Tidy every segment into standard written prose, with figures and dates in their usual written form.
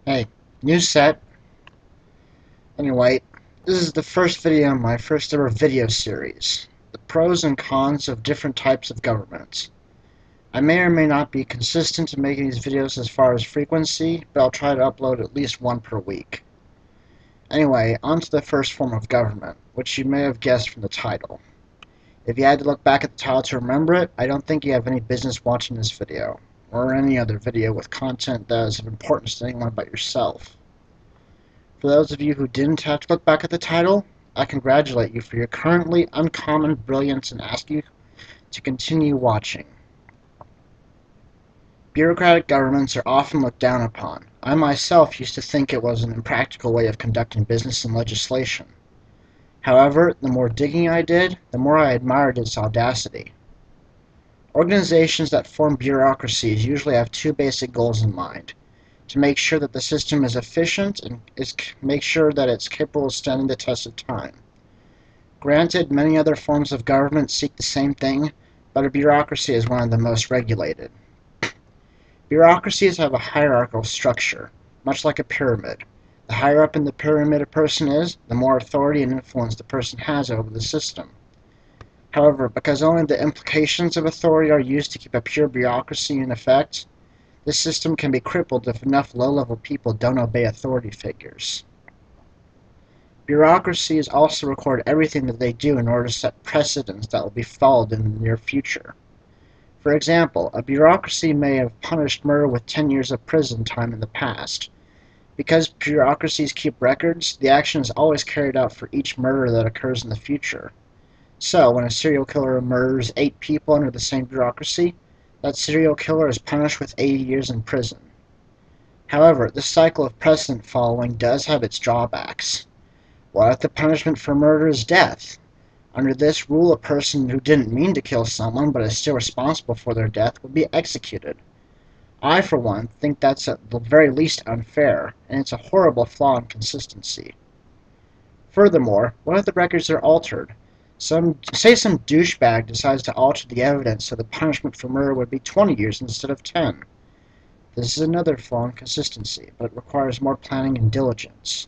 Hey, new set. Anyway, this is the first video in my first ever video series. The pros and cons of different types of governments. I may or may not be consistent in making these videos as far as frequency, but I'll try to upload at least one per week. Anyway, on to the first form of government, which you may have guessed from the title. If you had to look back at the title to remember it, I don't think you have any business watching this video, or any other video with content that is of importance to anyone but yourself. For those of you who didn't have to look back at the title, I congratulate you for your currently uncommon brilliance and ask you to continue watching. Bureaucratic governments are often looked down upon. I myself used to think it was an impractical way of conducting business and legislation. However, the more digging I did, the more I admired its audacity. Organizations that form bureaucracies usually have two basic goals in mind: to make sure that the system is efficient and make sure that it's capable of standing the test of time. Granted, many other forms of government seek the same thing, but a bureaucracy is one of the most regulated. Bureaucracies have a hierarchical structure, much like a pyramid. The higher up in the pyramid a person is, the more authority and influence the person has over the system. However, because only the implications of authority are used to keep a pure bureaucracy in effect, this system can be crippled if enough low-level people don't obey authority figures. Bureaucracies also record everything that they do in order to set precedents that will be followed in the near future. For example, a bureaucracy may have punished murder with 10 years of prison time in the past. Because bureaucracies keep records, the action is always carried out for each murder that occurs in the future. So, when a serial killer murders 8 people under the same bureaucracy, that serial killer is punished with 80 years in prison. However, this cycle of precedent following does have its drawbacks. What if the punishment for murder is death? Under this rule, a person who didn't mean to kill someone but is still responsible for their death would be executed. I, for one, think that's at the very least unfair, and it's a horrible flaw in consistency. Furthermore, what if the records are altered? Some douchebag decides to alter the evidence so the punishment for murder would be 20 years instead of 10. This is another flaw in consistency, but it requires more planning and diligence.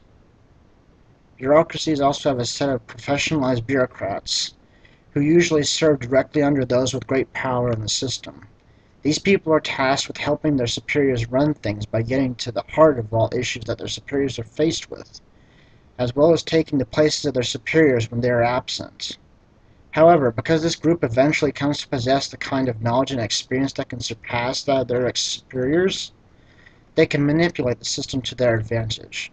Bureaucracies also have a set of professionalized bureaucrats, who usually serve directly under those with great power in the system. These people are tasked with helping their superiors run things by getting to the heart of all issues that their superiors are faced with, as well as taking the places of their superiors when they are absent. However, because this group eventually comes to possess the kind of knowledge and experience that can surpass that of their superiors, they can manipulate the system to their advantage.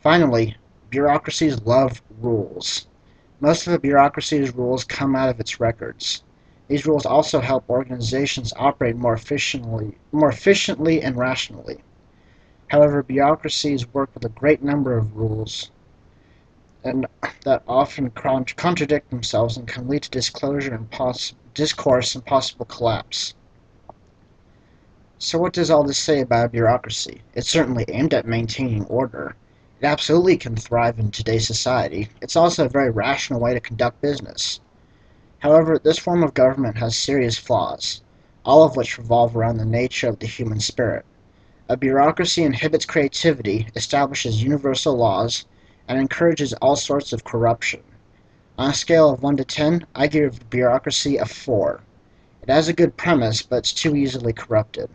Finally, bureaucracies love rules. Most of a bureaucracy's rules come out of its records. These rules also help organizations operate more efficiently and rationally. However, bureaucracies work with a great number of rules and that often contradict themselves and can lead to disclosure and discourse and possible collapse. So what does all this say about a bureaucracy? It's certainly aimed at maintaining order. It absolutely can thrive in today's society. It's also a very rational way to conduct business. However, this form of government has serious flaws, all of which revolve around the nature of the human spirit. A bureaucracy inhibits creativity, establishes universal laws, and encourages all sorts of corruption. On a scale of 1 to 10, I give bureaucracy a 4. It has a good premise, but it's too easily corrupted.